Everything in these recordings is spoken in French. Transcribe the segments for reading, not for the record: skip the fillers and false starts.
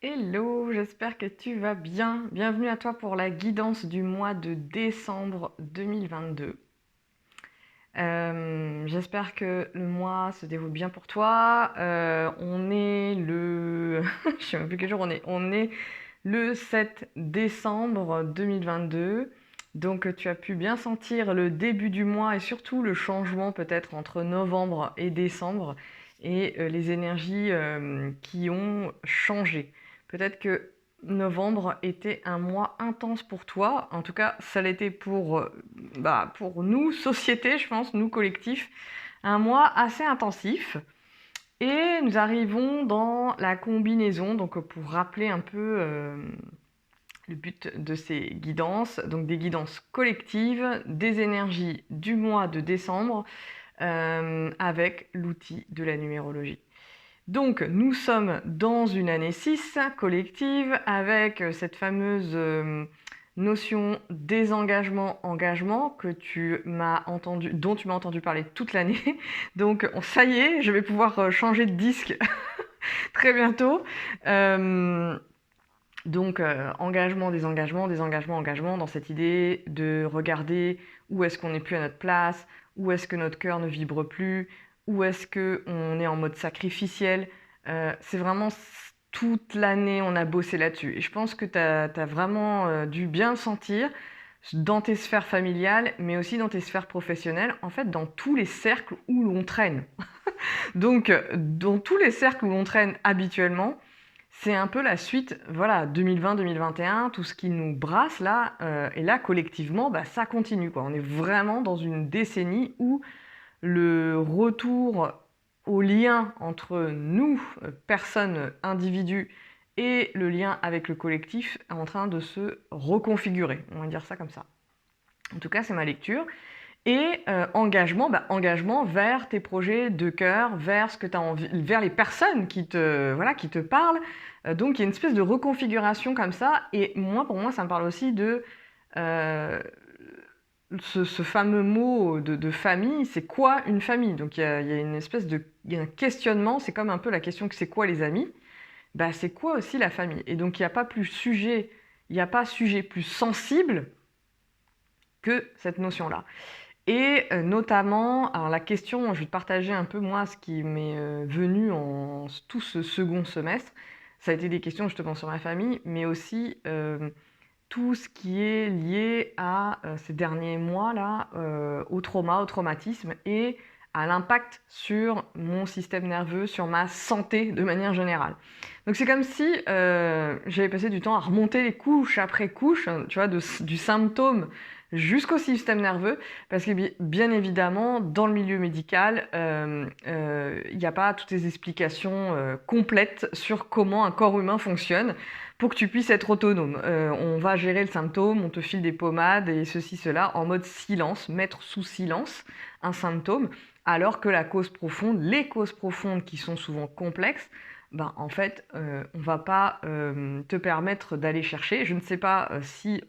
Hello, j'espère que tu vas bien. Bienvenue à toi pour la guidance du mois de décembre 2022. J'espère que le mois se déroule bien pour toi. On est le... Je sais même plus quel jour on est. On est le 7 décembre 2022. Donc tu as pu bien sentir le début du mois et surtout le changement peut-être entre novembre et décembre et les énergies qui ont changé. Peut-être que novembre était un mois intense pour toi. En tout cas, ça l'était pour nous, société, je pense, nous, collectifs. Un mois assez intensif. Et nous arrivons dans la combinaison, donc pour rappeler un peu le but de ces guidances, donc des guidances collectives, des énergies du mois de décembre, avec l'outil de la numérologie. Donc, nous sommes dans une année 6 collective avec cette fameuse notion désengagement-engagement dont tu m'as entendu parler toute l'année. Donc, ça y est, je vais pouvoir changer de disque très bientôt. Engagement, désengagement, engagement, dans cette idée de regarder où est-ce qu'on n'est plus à notre place, où est-ce que notre cœur ne vibre plus, où est-ce qu'on est en mode sacrificiel. C'est vraiment toute l'année, on a bossé là-dessus. Et je pense que tu as vraiment dû bien le sentir dans tes sphères familiales, mais aussi dans tes sphères professionnelles, en fait, dans tous les cercles où l'on traîne. Donc, dans tous les cercles où l'on traîne habituellement, c'est un peu la suite, voilà, 2020-2021, tout ce qui nous brasse là, et là, collectivement, ça continue, quoi. On est vraiment dans une décennie où le retour au lien entre nous, personnes, individus, et le lien avec le collectif est en train de se reconfigurer, on va dire ça comme ça. En tout cas, c'est ma lecture. Et engagement vers tes projets de cœur, vers ce que tu as envie, vers les personnes qui te parlent. Donc il y a une espèce de reconfiguration comme ça. Et pour moi, ça me parle aussi de euh, ce fameux mot de famille. C'est quoi une famille? Donc il y a une espèce il y a un questionnement. C'est comme un peu la question que c'est quoi les amis? C'est quoi aussi la famille? Et donc il n'y a pas sujet plus sensible que cette notion-là. Et notamment, alors la question, je vais te partager un peu moi ce qui m'est venu en tout ce second semestre. Ça a été des questions justement sur ma famille, mais aussi tout ce qui est lié à ces derniers mois-là, au trauma, au traumatisme et à l'impact sur mon système nerveux, sur ma santé de manière générale. Donc c'est comme si j'avais passé du temps à remonter les couches après couches, hein, tu vois, du symptôme jusqu'au système nerveux, parce que bien évidemment, dans le milieu médical, il n'y a pas toutes les explications complètes sur comment un corps humain fonctionne pour que tu puisses être autonome. On va gérer le symptôme, on te file des pommades et ceci, cela, en mode silence, mettre sous silence un symptôme, alors que les causes profondes qui sont souvent complexes, en fait, on va pas te permettre d'aller chercher. Je ne sais pas si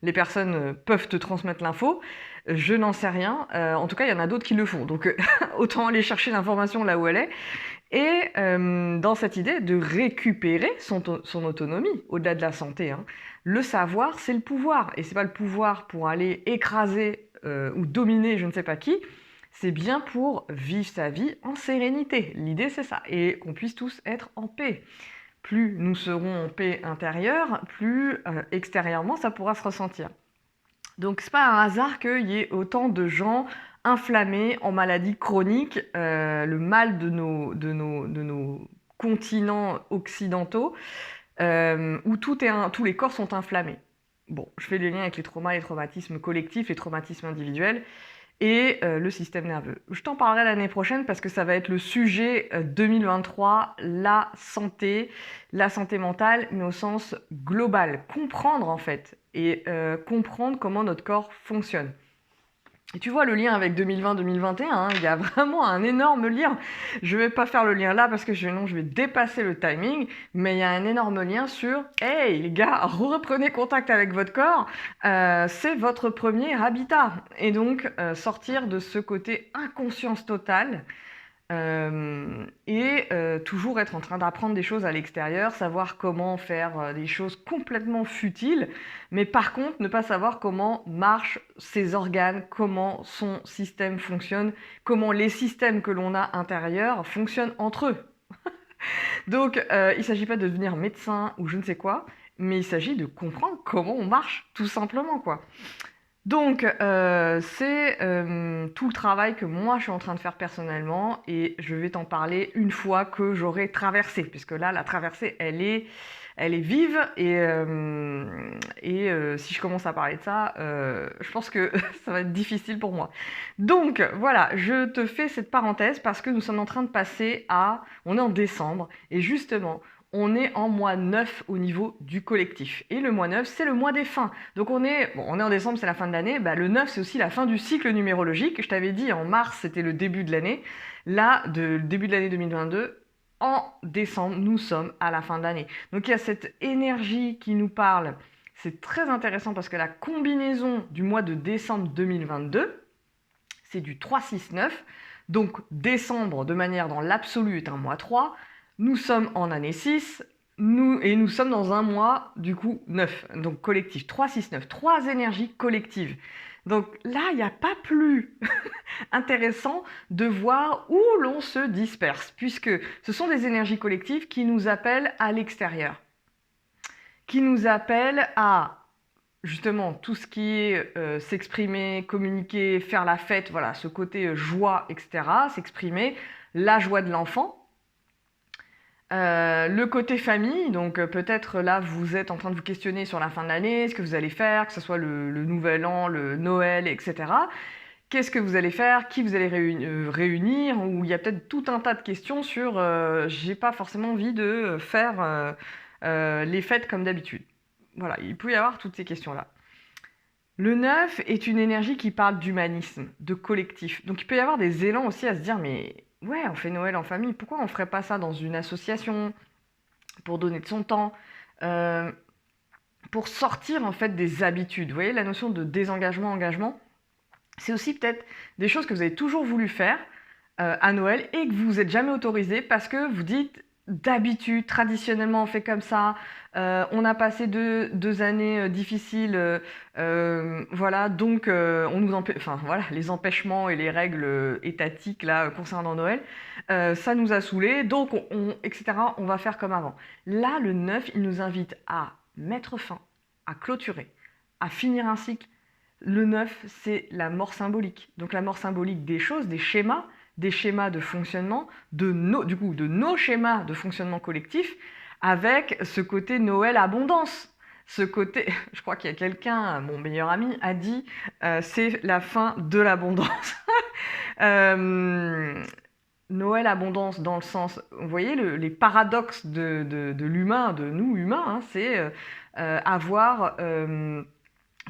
les personnes peuvent te transmettre l'info, je n'en sais rien. En tout cas, il y en a d'autres qui le font. Donc, autant aller chercher l'information là où elle est. Et dans cette idée de récupérer son autonomie, au-delà de la santé, hein. Le savoir, c'est le pouvoir. Et c'est pas le pouvoir pour aller écraser ou dominer je ne sais pas qui, c'est bien pour vivre sa vie en sérénité. L'idée, c'est ça. Et qu'on puisse tous être en paix. Plus nous serons en paix intérieure, plus extérieurement, ça pourra se ressentir. Donc c'est pas un hasard qu'il y ait autant de gens inflammés en maladies chroniques, le mal de nos continents occidentaux, où tous les corps sont inflammés. Bon, je fais le lien avec les traumas, les traumatismes collectifs, les traumatismes individuels et le système nerveux. Je t'en parlerai l'année prochaine parce que ça va être le sujet 2023, la santé mentale, mais au sens global. Comprendre en fait, et comprendre comment notre corps fonctionne. Et tu vois le lien avec 2020-2021, hein, il y a vraiment un énorme lien. Je vais pas faire le lien là parce que sinon je vais dépasser le timing, mais il y a un énorme lien sur « Hey les gars, reprenez contact avec votre corps, c'est votre premier habitat ». Et donc sortir de ce côté inconscience totale Toujours être en train d'apprendre des choses à l'extérieur, savoir comment faire des choses complètement futiles, mais par contre ne pas savoir comment marchent ses organes, comment son système fonctionne, comment les systèmes que l'on a intérieurs fonctionnent entre eux. Donc il ne s'agit pas de devenir médecin ou je ne sais quoi, mais il s'agit de comprendre comment on marche, tout simplement, quoi. Donc, c'est tout le travail que moi je suis en train de faire personnellement et je vais t'en parler une fois que j'aurai traversé, puisque là, la traversée, elle est vive si je commence à parler de ça, je pense que ça va être difficile pour moi. Donc, voilà, je te fais cette parenthèse parce que nous sommes en train de passer on est en décembre et justement, on est en mois 9 au niveau du collectif. Et le mois 9, c'est le mois des fins. Donc on est en décembre, c'est la fin de l'année. Bah, le 9, c'est aussi la fin du cycle numérologique. Je t'avais dit, en mars, c'était le début de l'année. Là, le début de l'année 2022, en décembre, nous sommes à la fin de l'année. Donc il y a cette énergie qui nous parle. C'est très intéressant parce que la combinaison du mois de décembre 2022, c'est du 3-6-9. Donc décembre, de manière dans l'absolu, est un mois 3. Nous sommes en année 6, nous sommes dans un mois, du coup, 9. Donc collectif, 3-6-9, 3 énergies collectives. Donc là, il n'y a pas plus intéressant de voir où l'on se disperse, puisque ce sont des énergies collectives qui nous appellent à l'extérieur, qui nous appellent à justement tout ce qui est s'exprimer, communiquer, faire la fête, voilà, ce côté joie, etc., s'exprimer, la joie de l'enfant. Le côté famille, donc peut-être là vous êtes en train de vous questionner sur la fin de l'année, ce que vous allez faire, que ce soit le nouvel an, le Noël, etc. Qu'est-ce que vous allez faire, qui vous allez réunir, ou il y a peut-être tout un tas de questions sur j'ai pas forcément envie de faire les fêtes comme d'habitude. Voilà, il peut y avoir toutes ces questions-là. Le 9 est une énergie qui parle d'humanisme, de collectif. Donc il peut y avoir des élans aussi à se dire, mais ouais, on fait Noël en famille, pourquoi on ferait pas ça dans une association pour donner de son temps, pour sortir en fait des habitudes. Vous voyez, la notion de désengagement, engagement, c'est aussi peut-être des choses que vous avez toujours voulu faire à Noël et que vous vous êtes jamais autorisé parce que vous dites d'habitude, traditionnellement on fait comme ça, on a passé deux années difficiles, voilà, donc on nous enfin voilà, les empêchements et les règles étatiques là concernant Noël, ça nous a saoulés, donc etc., on va faire comme avant. Là, le 9, il nous invite à mettre fin, à clôturer, à finir un cycle. Le 9, c'est la mort symbolique. Donc la mort symbolique des choses, des schémas de fonctionnement, de nos schémas de fonctionnement collectif, avec ce côté Noël abondance. Ce côté, je crois qu'il y a quelqu'un, mon meilleur ami, a dit c'est la fin de l'abondance. Noël abondance dans le sens, vous voyez les paradoxes de l'humain, de nous humains, hein, c'est avoir,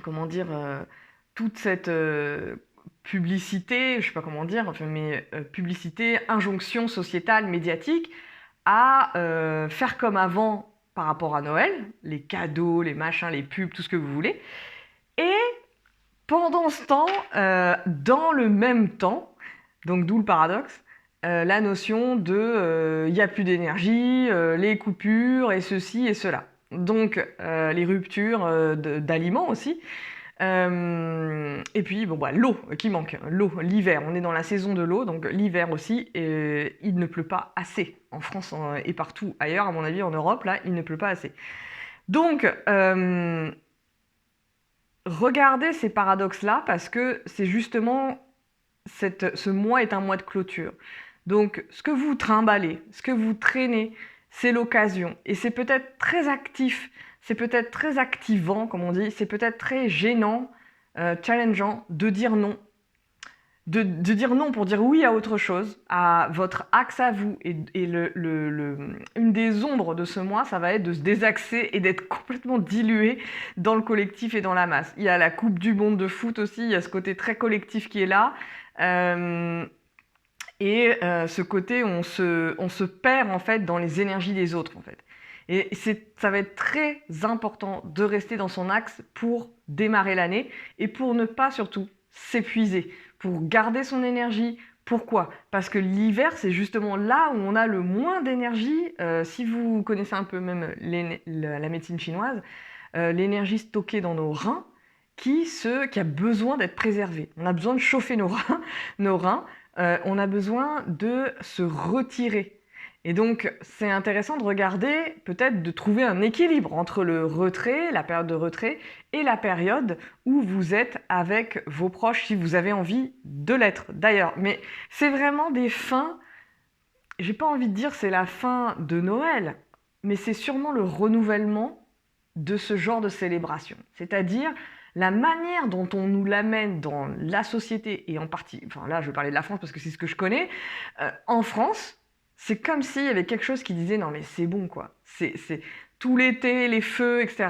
comment dire, toute cette publicité, je sais pas comment dire, enfin, mais publicité, injonction sociétale, médiatique, à faire comme avant par rapport à Noël, les cadeaux, les machins, les pubs, tout ce que vous voulez. Et pendant ce temps, dans le même temps, donc d'où le paradoxe, la notion de il n'y a plus d'énergie, les coupures et ceci et cela. Donc les ruptures d'aliments aussi. Et puis bon, bah, l'eau qui manque, l'eau, l'hiver, on est dans la saison de l'eau, donc l'hiver aussi, il ne pleut pas assez en France et partout ailleurs, à mon avis en Europe, là, il ne pleut pas assez. Donc, regardez ces paradoxes-là parce que c'est justement ce mois est un mois de clôture. Donc, ce que vous trimballez, ce que vous traînez, c'est l'occasion. Et c'est peut-être très actif, c'est peut-être très activant, comme on dit, c'est peut-être très gênant, challengeant de dire non. De dire non pour dire oui à autre chose, à votre axe à vous. Et une des ombres de ce mois, ça va être de se désaxer et d'être complètement dilué dans le collectif et dans la masse. Il y a la Coupe du Monde de foot aussi, il y a ce côté très collectif qui est là. Ce côté, on se perd en fait dans les énergies des autres en fait. Et ça va être très important de rester dans son axe pour démarrer l'année et pour ne pas surtout s'épuiser, pour garder son énergie, Pourquoi? Parce que l'hiver, c'est justement là où on a le moins d'énergie. Si vous connaissez un peu même la médecine chinoise, l'énergie stockée dans nos reins qui a besoin d'être préservée. On a besoin de chauffer nos reins, on a besoin de se retirer. Et donc, c'est intéressant de regarder, peut-être de trouver un équilibre entre le retrait, la période de retrait, et la période où vous êtes avec vos proches, si vous avez envie de l'être d'ailleurs. Mais c'est vraiment des fins, j'ai pas envie de dire c'est la fin de Noël, mais c'est sûrement le renouvellement de ce genre de célébration. C'est-à-dire la manière dont on nous l'amène dans la société, et en partie, enfin là je vais parler de la France parce que c'est ce que je connais, en France, c'est comme s'il y avait quelque chose qui disait non mais c'est bon quoi, c'est tout l'été, les feux, etc.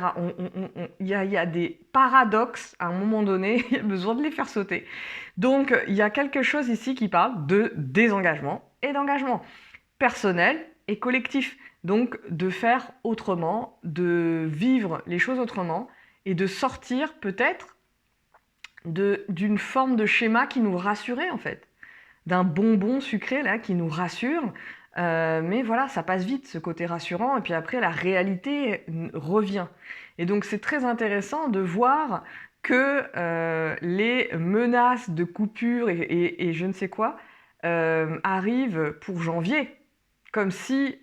Il y a des paradoxes à un moment donné, il y a besoin de les faire sauter. Donc il y a quelque chose ici qui parle de désengagement et d'engagement personnel et collectif. Donc de faire autrement, de vivre les choses autrement et de sortir peut-être d'une forme de schéma qui nous rassurait en fait, d'un bonbon sucré là qui nous rassure. Mais voilà, ça passe vite ce côté rassurant et puis après la réalité revient. Et donc c'est très intéressant de voir que les menaces de coupure et je ne sais quoi arrivent pour janvier. Comme si,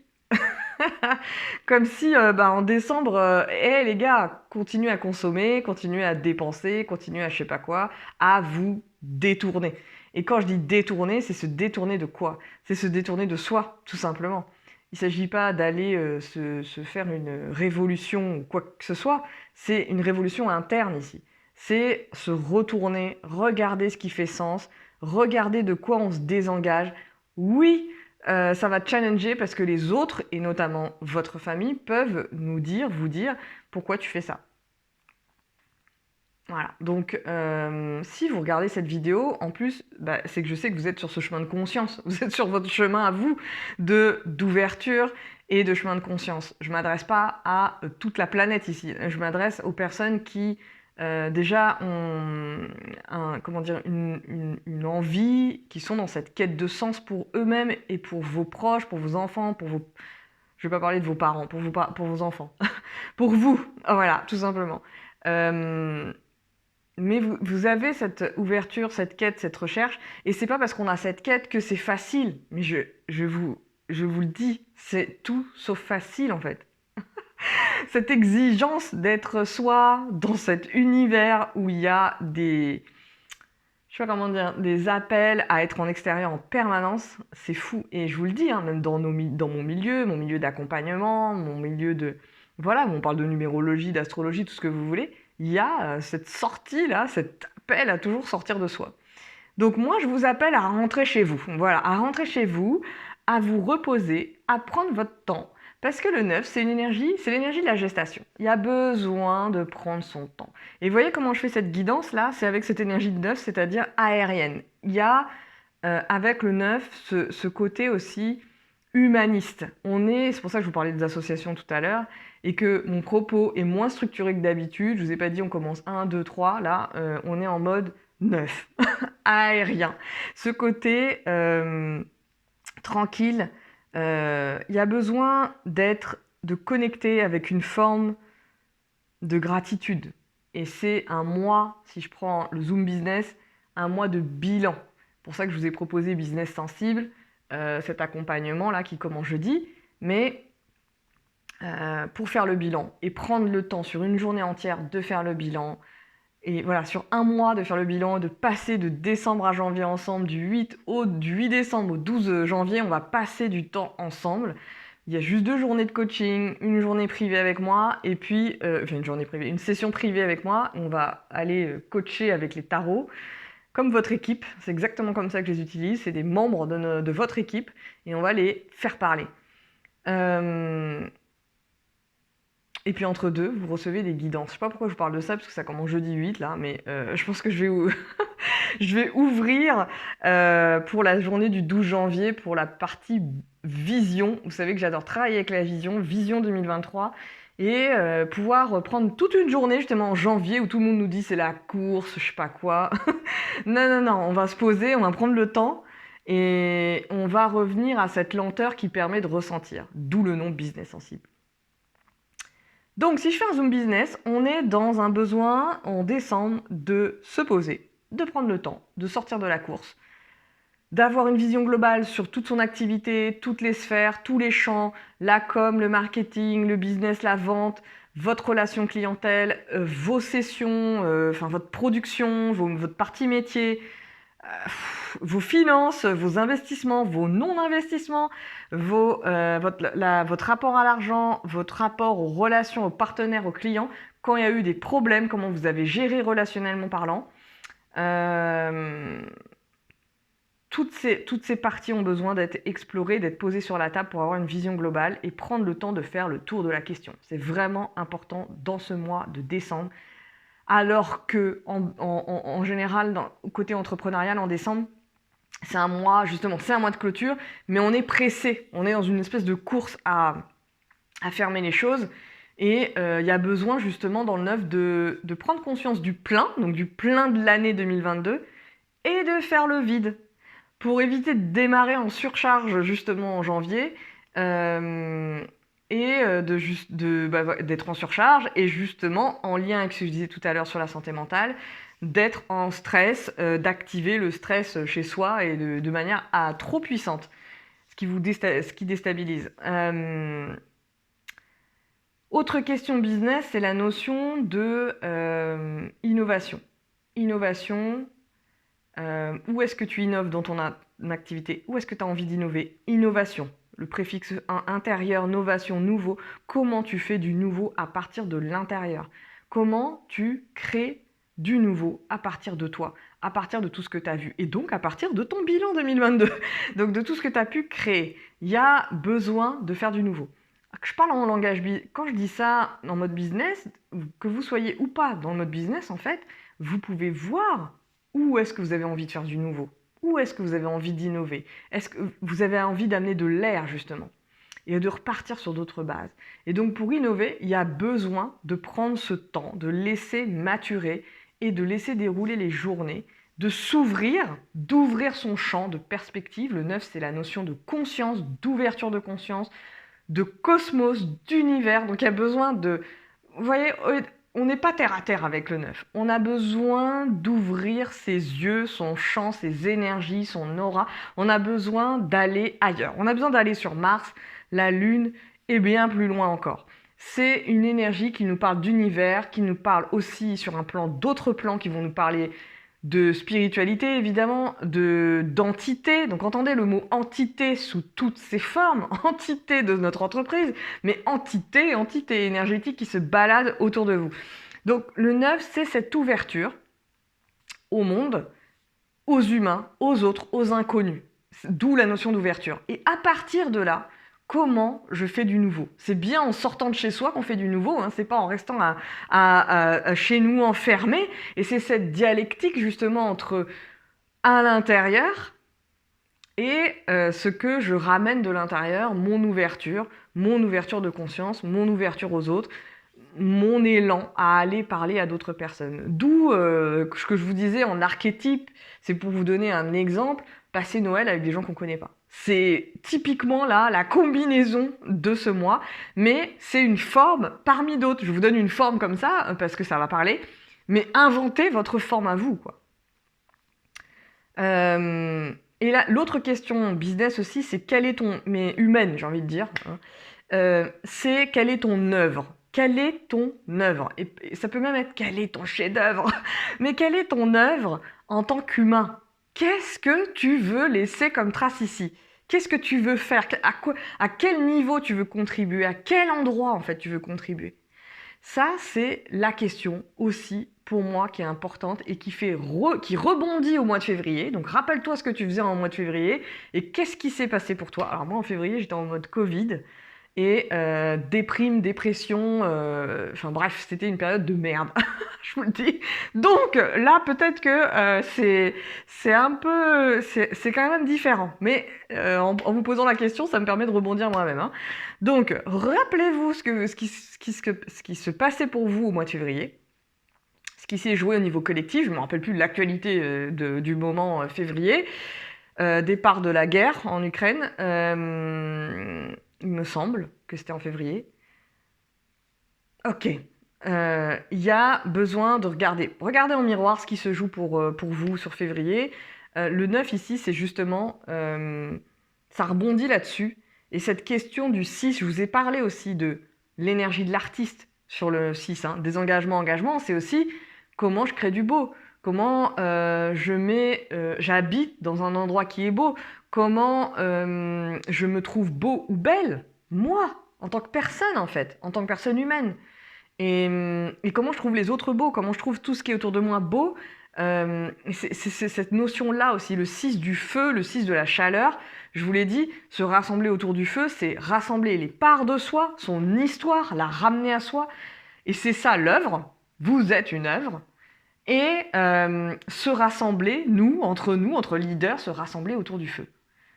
comme si en décembre, hey, les gars, continuez à consommer, continuez à dépenser, continuez à je sais pas quoi, à vous détourner. Et quand je dis détourner, c'est se détourner de quoi? C'est se détourner de soi, tout simplement. Il ne s'agit pas d'aller se faire une révolution ou quoi que ce soit, c'est une révolution interne ici. C'est se retourner, regarder ce qui fait sens, regarder de quoi on se désengage. Oui, ça va challenger parce que les autres, et notamment votre famille, peuvent vous dire, pourquoi tu fais ça. Voilà, donc si vous regardez cette vidéo, en plus, c'est que je sais que vous êtes sur ce chemin de conscience, vous êtes sur votre chemin à vous d'ouverture et de chemin de conscience. Je ne m'adresse pas à toute la planète ici, je m'adresse aux personnes qui déjà ont une envie, qui sont dans cette quête de sens pour eux-mêmes et pour vos proches, pour vos enfants, pour vos... Je ne vais pas parler de vos parents, pour vos enfants. Pour vous, voilà, tout simplement. Mais vous avez cette ouverture, cette quête, cette recherche, et c'est pas parce qu'on a cette quête que c'est facile. Mais je vous le dis, c'est tout sauf facile en fait. Cette exigence d'être soi dans cet univers où il y a des, je sais pas comment dire, des appels à être en extérieur en permanence, c'est fou. Et je vous le dis, hein, même dans mon milieu d'accompagnement, mon milieu de, voilà, où on parle de numérologie, d'astrologie, tout ce que vous voulez, il y a cette sortie-là, cet appel à toujours sortir de soi. Donc moi, je vous appelle à rentrer chez vous. Voilà, à rentrer chez vous, à vous reposer, à prendre votre temps. Parce que le 9, c'est l'énergie de la gestation. Il y a besoin de prendre son temps. Et vous voyez comment je fais cette guidance-là? C'est avec cette énergie de 9, c'est-à-dire aérienne. Il y a, avec le 9, ce côté aussi humaniste. C'est pour ça que je vous parlais des associations tout à l'heure, et que mon propos est moins structuré que d'habitude. Je vous ai pas dit on commence 1, 2, 3, là, on est en mode 9, aérien. Ce côté tranquille, il y a besoin de connecter avec une forme de gratitude. Et c'est un mois, si je prends le Zoom Business, un mois de bilan. C'est pour ça que je vous ai proposé Business Sensible, cet accompagnement-là qui commence jeudi, mais pour faire le bilan et prendre le temps sur une journée entière de faire le bilan, et voilà, sur un mois de faire le bilan, de passer de décembre à janvier ensemble, du 8 décembre au 12 janvier, on va passer du temps ensemble. Il y a juste 2 journées de coaching, une journée privée avec moi, et puis, une session privée avec moi. On va aller coacher avec les tarots, comme votre équipe. C'est exactement comme ça que je les utilise. C'est des membres de votre équipe, et on va les faire parler. Et puis entre deux, vous recevez des guidances. Je sais pas pourquoi je vous parle de ça, parce que ça commence jeudi 8, là, mais je pense que je vais ouvrir pour la journée du 12 janvier, pour la partie vision. Vous savez que j'adore travailler avec la vision 2023, et pouvoir prendre toute une journée justement en janvier où tout le monde nous dit c'est la course, je sais pas quoi. Non, on va se poser, on va prendre le temps, Et on va revenir à cette lenteur qui permet de ressentir, d'où le nom business sensible. Donc si je fais un zoom business, on est dans un besoin en décembre de se poser, de prendre le temps, de sortir de la course, d'avoir une vision globale sur toute son activité, toutes les sphères, tous les champs, la com, le marketing, le business, la vente, votre relation clientèle, vos sessions, votre production, votre partie métier, vos finances, vos investissements, vos non-investissements, votre rapport à l'argent, votre rapport aux relations, aux partenaires, aux clients, quand il y a eu des problèmes, comment vous avez géré relationnellement parlant. Toutes ces parties ont besoin d'être explorées, d'être posées sur la table pour avoir une vision globale et prendre le temps de faire le tour de la question. C'est vraiment important dans ce mois de décembre. Alors que, en général, côté entrepreneurial, en décembre, c'est un mois, justement, c'est un mois de clôture, mais on est pressé. On est dans une espèce de course à fermer les choses. Et il y a besoin, justement, dans le neuf, de prendre conscience du plein, donc du plein de l'année 2022, et de faire le vide, pour éviter de démarrer en surcharge, justement, en janvier, d'être en surcharge et justement en lien avec ce que je disais tout à l'heure sur la santé mentale, d'être en stress, d'activer le stress chez soi et de manière trop puissante, ce qui déstabilise. Autre question business, c'est la notion de innovation. Innovation, où est-ce que tu innoves dans ton activité? Où est-ce que tu as envie d'innover? Innovation. Le préfixe intérieur, novation, nouveau. Comment tu fais du nouveau à partir de l'intérieur? Comment tu crées du nouveau à partir de toi, à partir de tout ce que tu as vu et donc à partir de ton bilan 2022. Donc de tout ce que tu as pu créer. Il y a besoin de faire du nouveau. Je parle en langage quand je dis ça en mode business, que vous soyez ou pas dans le mode business, en fait, vous pouvez voir où est-ce que vous avez envie de faire du nouveau. Où est-ce que vous avez envie d'innover? Est-ce que vous avez envie d'amener de l'air, justement, et de repartir sur d'autres bases? Et donc, pour innover, il y a besoin de prendre ce temps, de laisser maturer et de laisser dérouler les journées, de s'ouvrir, d'ouvrir son champ de perspective. Le 9, c'est la notion de conscience, d'ouverture de conscience, de cosmos, d'univers. Donc, il y a besoin de... Vous voyez, on n'est pas terre à terre avec le 9. On a besoin d'ouvrir ses yeux, son champ, ses énergies, son aura. On a besoin d'aller ailleurs. On a besoin d'aller sur Mars, la Lune et bien plus loin encore. C'est une énergie qui nous parle d'univers, qui nous parle aussi sur un plan d'autres plans qui vont nous parler de spiritualité, évidemment, d'entité. Donc entendez le mot entité sous toutes ses formes, entité de notre entreprise, mais entité énergétique qui se balade autour de vous. Donc le 9, c'est cette ouverture au monde, aux humains, aux autres, aux inconnus. D'où la notion d'ouverture. Et à partir de là, comment je fais du nouveau? C'est bien en sortant de chez soi qu'on fait du nouveau, hein, c'est pas en restant chez nous enfermés. Et c'est cette dialectique justement entre à l'intérieur et ce que je ramène de l'intérieur, mon ouverture de conscience, mon ouverture aux autres, mon élan à aller parler à d'autres personnes. D'où ce que je vous disais en archétype, c'est pour vous donner un exemple, passer Noël avec des gens qu'on ne connaît pas. C'est typiquement là la combinaison de ce mois, mais c'est une forme parmi d'autres. Je vous donne une forme comme ça, parce que ça va parler, mais inventez votre forme à vous, quoi. Et là, l'autre question business aussi, c'est quel est ton... mais humaine, j'ai envie de dire. Hein, c'est quelle est ton œuvre? Quelle est ton œuvre? Et ça peut même être quel est ton chef-d'œuvre? Mais quelle est ton œuvre en tant qu'humain? Qu'est-ce que tu veux laisser comme trace ici? Qu'est-ce que tu veux faire? À quel niveau tu veux contribuer? À quel endroit, en fait, tu veux contribuer? Ça, c'est la question aussi, pour moi, qui est importante et qui rebondit au mois de février. Donc, rappelle-toi ce que tu faisais en mois de février et qu'est-ce qui s'est passé pour toi. Alors, moi, en février, j'étais en mode Covid et dépression, enfin bref, c'était une période de merde, je vous le dis. Donc là, peut-être que c'est un peu, c'est quand même différent. Mais en vous posant la question, ça me permet de rebondir moi-même. Hein. Donc, rappelez-vous ce qui se passait pour vous au mois de février, ce qui s'est joué au niveau collectif. Je ne me rappelle plus de l'actualité du moment février. départ de la guerre en Ukraine. Il me semble que c'était en février. Ok. Il y a besoin de regarder. Regardez en miroir ce qui se joue pour vous sur février. Le 9 ici, c'est justement... ça rebondit là-dessus. Et cette question du 6, je vous ai parlé aussi de l'énergie de l'artiste sur le 6. Hein. Désengagement, engagement, c'est aussi comment je crée du beau. Comment j'habite dans un endroit qui est beau. Comment je me trouve beau ou belle, moi, en tant que personne en fait, en tant que personne humaine. Et comment je trouve les autres beaux, comment je trouve tout ce qui est autour de moi beau. C'est cette notion-là aussi, le 6 du feu, le 6 de la chaleur. Je vous l'ai dit, se rassembler autour du feu, c'est rassembler les parts de soi, son histoire, la ramener à soi. Et c'est ça l'œuvre. Vous êtes une œuvre. Et se rassembler, entre leaders, se rassembler autour du feu.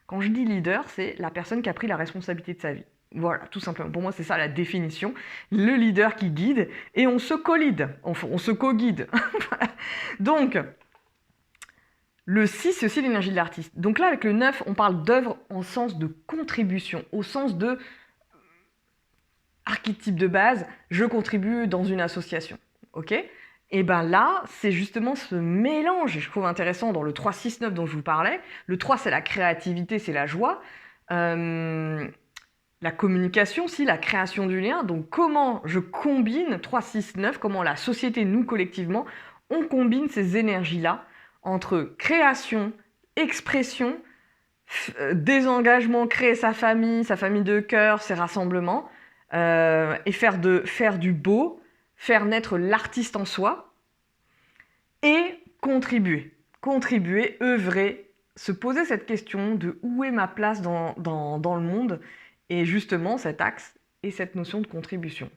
Quand je dis leader, c'est la personne qui a pris la responsabilité de sa vie. Voilà, tout simplement. Pour moi, c'est ça la définition. Le leader qui guide et on se co-lead, on se co-guide. Donc, le 6, c'est aussi l'énergie de l'artiste. Donc là, avec le 9, on parle d'œuvre en sens de contribution, au sens de archétype de base, je contribue dans une association. Ok ? Et bien là, c'est justement ce mélange, et je trouve intéressant dans le 3-6-9 dont je vous parlais. Le 3, c'est la créativité, c'est la joie. La communication aussi, la création du lien. Donc comment je combine 3-6-9, comment la société, nous collectivement, on combine ces énergies-là entre création, expression, désengagement, créer sa famille de cœur, ses rassemblements, et faire du beau, faire naître l'artiste en soi, et contribuer, œuvrer, se poser cette question de où est ma place dans le monde, et justement cet axe et cette notion de contribution.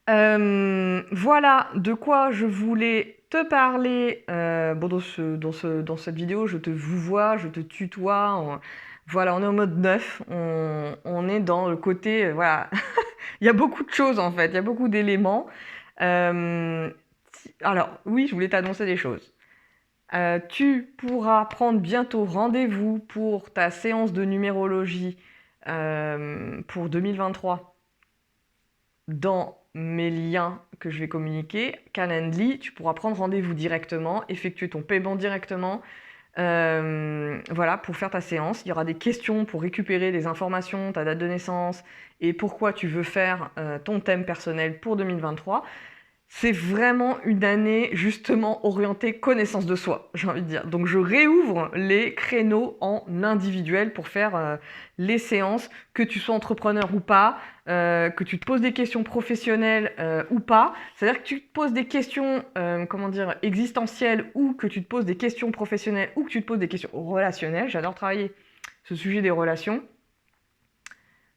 Voilà de quoi je voulais te parler. Dans cette vidéo, je te vous vois, je te tutoie. Voilà, on est en mode 9. On est dans le côté... voilà, il y a beaucoup de choses en fait, il y a beaucoup d'éléments. Alors, oui, je voulais t'annoncer des choses. Tu pourras prendre bientôt rendez-vous pour ta séance de numérologie pour 2023 dans mes liens que je vais communiquer. Calendly, tu pourras prendre rendez-vous directement, effectuer ton paiement directement, voilà, pour faire ta séance. Il y aura des questions pour récupérer des informations, ta date de naissance et pourquoi tu veux faire ton thème personnel pour 2023. C'est vraiment une année justement orientée connaissance de soi, j'ai envie de dire. Donc je réouvre les créneaux en individuel pour faire les séances, que tu sois entrepreneur ou pas, que tu te poses des questions professionnelles ou pas. C'est-à-dire que tu te poses des questions, existentielles, ou que tu te poses des questions professionnelles, ou que tu te poses des questions relationnelles. J'adore travailler ce sujet des relations.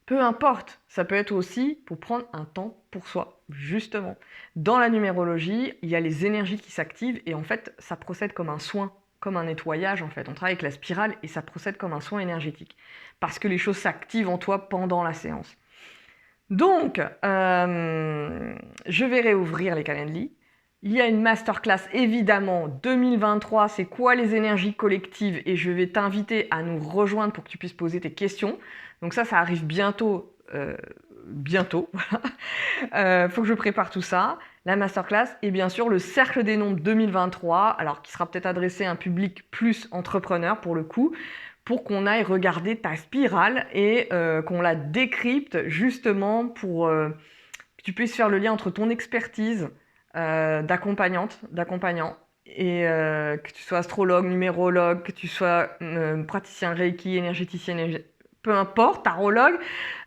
Peu importe, ça peut être aussi pour prendre un temps pour soi, justement. Dans la numérologie, il y a les énergies qui s'activent et en fait, ça procède comme un soin, comme un nettoyage en fait. On travaille avec la spirale et ça procède comme un soin énergétique parce que les choses s'activent en toi pendant la séance. Donc, je vais réouvrir les Calendly. Il y a une masterclass évidemment 2023, c'est quoi les énergies collectives et je vais t'inviter à nous rejoindre pour que tu puisses poser tes questions. Donc ça arrive bientôt, voilà. Faut que je prépare tout ça, la masterclass et bien sûr le cercle des nombres 2023, alors qui sera peut-être adressé à un public plus entrepreneur pour le coup, pour qu'on aille regarder ta spirale et qu'on la décrypte justement pour que tu puisses faire le lien entre ton expertise d'accompagnant et que tu sois astrologue, numérologue, que tu sois praticien Reiki, énergéticien, peu importe, tarologue,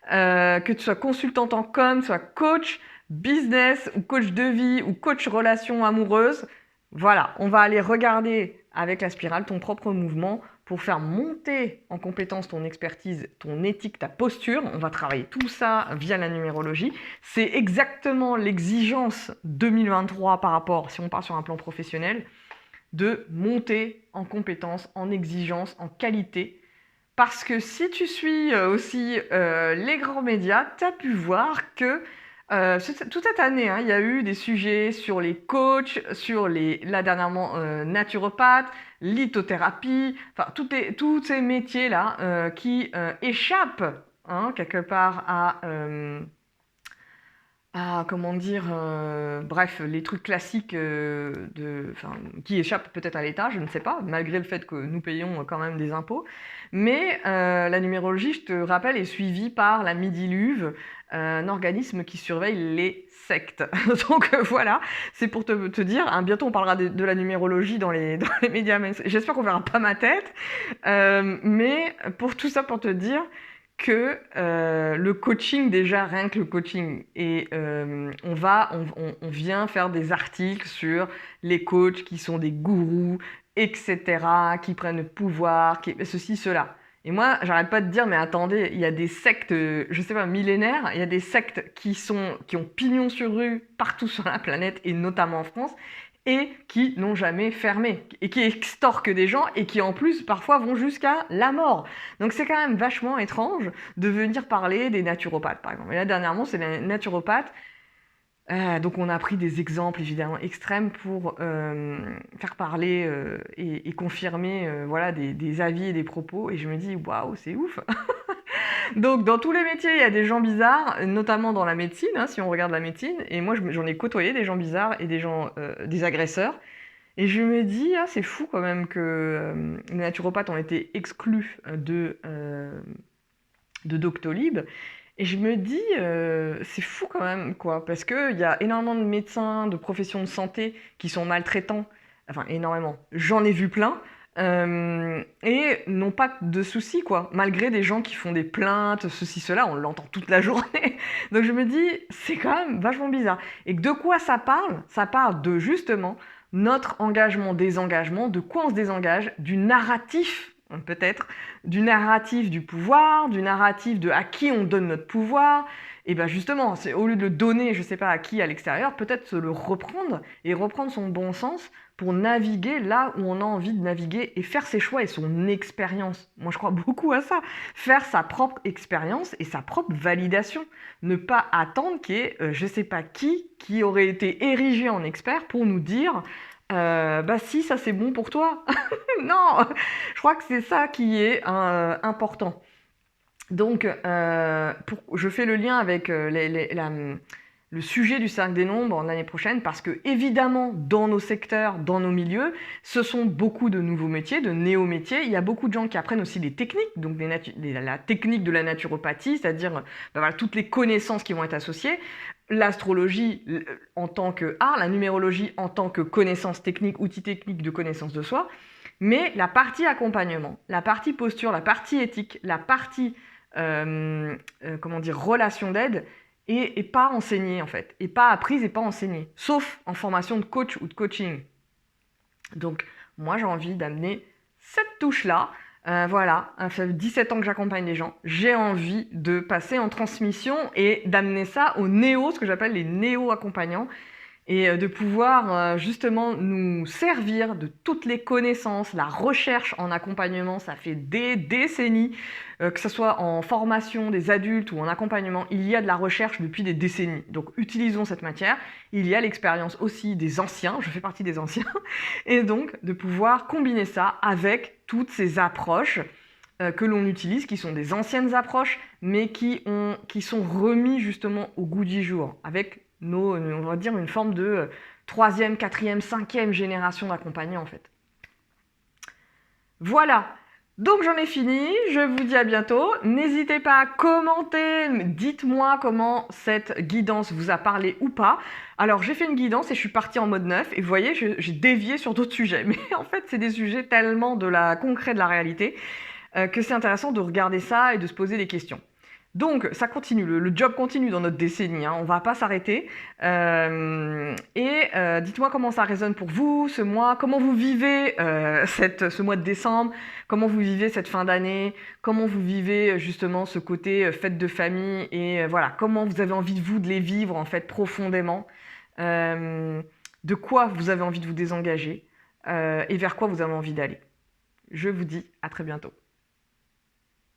que tu sois consultante en com, soit coach business ou coach de vie ou coach relation amoureuse. Voilà, on va aller regarder avec la spirale ton propre mouvement pour faire monter en compétence ton expertise, ton éthique, ta posture. On va travailler tout ça via la numérologie. C'est exactement l'exigence 2023 par rapport, si on part sur un plan professionnel, de monter en compétence, en exigence, en qualité. Parce que si tu suis aussi les grands médias, tu as pu voir que Toute cette année, hein, il y a eu des sujets sur les coachs, sur là dernièrement naturopathes, lithothérapie, enfin tous ces métiers-là qui échappent hein, quelque part comment dire, bref, les trucs classiques qui échappent peut-être à l'État, je ne sais pas, malgré le fait que nous payons quand même des impôts. Mais la numérologie, je te rappelle, est suivie par la Midiluve, un organisme qui surveille les sectes. Donc voilà, c'est pour te dire, hein, bientôt on parlera de la numérologie dans les médias. J'espère qu'on verra pas ma tête. Mais pour tout ça, pour te dire que le coaching, déjà, rien que le coaching, et on vient faire des articles sur les coachs qui sont des gourous, etc., qui prennent le pouvoir, ceci, cela. Et moi, j'arrête pas de dire, mais attendez, il y a des sectes, je sais pas, millénaires, il y a des sectes qui ont pignon sur rue partout sur la planète, et notamment en France, et qui n'ont jamais fermé, et qui extorquent des gens, et qui en plus parfois vont jusqu'à la mort. Donc c'est quand même vachement étrange de venir parler des naturopathes, par exemple. Et là, dernièrement, c'est les naturopathes. Donc on a pris des exemples évidemment extrêmes pour faire parler et confirmer voilà, des avis et des propos. Et je me dis, waouh, c'est ouf. Donc dans tous les métiers, il y a des gens bizarres, notamment dans la médecine, hein, si on regarde la médecine. Et moi, j'en ai côtoyé des gens bizarres et des agresseurs. Et je me dis, ah, c'est fou quand même que les naturopathes ont été exclus de Doctolib. Et je me dis, c'est fou quand même, quoi, parce qu'il y a énormément de médecins, de professions de santé qui sont maltraitants, enfin énormément, j'en ai vu plein, et n'ont pas de soucis, quoi, malgré des gens qui font des plaintes, ceci, cela, on l'entend toute la journée. Donc je me dis, c'est quand même vachement bizarre. Et de quoi ça parle? Ça parle de justement notre engagement, désengagement, de quoi on se désengage, du narratif peut-être, du narratif du pouvoir, du narratif de à qui on donne notre pouvoir. Et bien justement, c'est au lieu de le donner, je sais pas à qui à l'extérieur, peut-être se le reprendre et reprendre son bon sens pour naviguer là où on a envie de naviguer et faire ses choix et son expérience. Moi, je crois beaucoup à ça. Faire sa propre expérience et sa propre validation. Ne pas attendre qu'il y ait, je sais pas qui aurait été érigé en expert pour nous dire bah si, ça c'est bon pour toi. Non, je crois que c'est ça qui est important. Donc, je fais le lien avec le sujet du cercle des nombres l'année prochaine parce que, évidemment, dans nos secteurs, dans nos milieux, ce sont beaucoup de nouveaux métiers, de néo-métiers. Il y a beaucoup de gens qui apprennent aussi les techniques, donc la technique de la naturopathie, c'est-à-dire bah, voilà, toutes les connaissances qui vont être associées. L'astrologie en tant que art, la numérologie en tant que connaissance technique, outil technique de connaissance de soi, mais la partie accompagnement, la partie posture, la partie éthique, la partie comment dire, relation d'aide est pas enseignée en fait, et pas apprise et pas enseignée, sauf en formation de coach ou de coaching. Donc moi j'ai envie d'amener cette touche-là. Voilà, ça fait 17 ans que j'accompagne les gens. J'ai envie de passer en transmission et d'amener ça aux néos, ce que j'appelle les néo-accompagnants, et de pouvoir justement nous servir de toutes les connaissances, la recherche en accompagnement, ça fait des décennies, que ce soit en formation des adultes ou en accompagnement, il y a de la recherche depuis des décennies. Donc utilisons cette matière, il y a l'expérience aussi des anciens, je fais partie des anciens, et donc de pouvoir combiner ça avec toutes ces approches que l'on utilise, qui sont des anciennes approches, mais qui sont remis justement au goût du jour, avec on va dire une forme de troisième, quatrième, cinquième génération d'accompagnants en fait. Voilà, donc j'en ai fini, je vous dis à bientôt. N'hésitez pas à commenter, dites-moi comment cette guidance vous a parlé ou pas. Alors j'ai fait une guidance et je suis partie en mode neuf et vous voyez, j'ai dévié sur d'autres sujets. Mais en fait, c'est des sujets tellement concret de la réalité que c'est intéressant de regarder ça et de se poser des questions. Donc, ça continue, le job continue dans notre décennie, hein, on ne va pas s'arrêter. Dites-moi comment ça résonne pour vous, ce mois, comment vous vivez ce mois de décembre, comment vous vivez cette fin d'année, comment vous vivez justement ce côté fête de famille, et voilà, comment vous avez envie de les vivre en fait profondément, de quoi vous avez envie de vous désengager, et vers quoi vous avez envie d'aller. Je vous dis à très bientôt.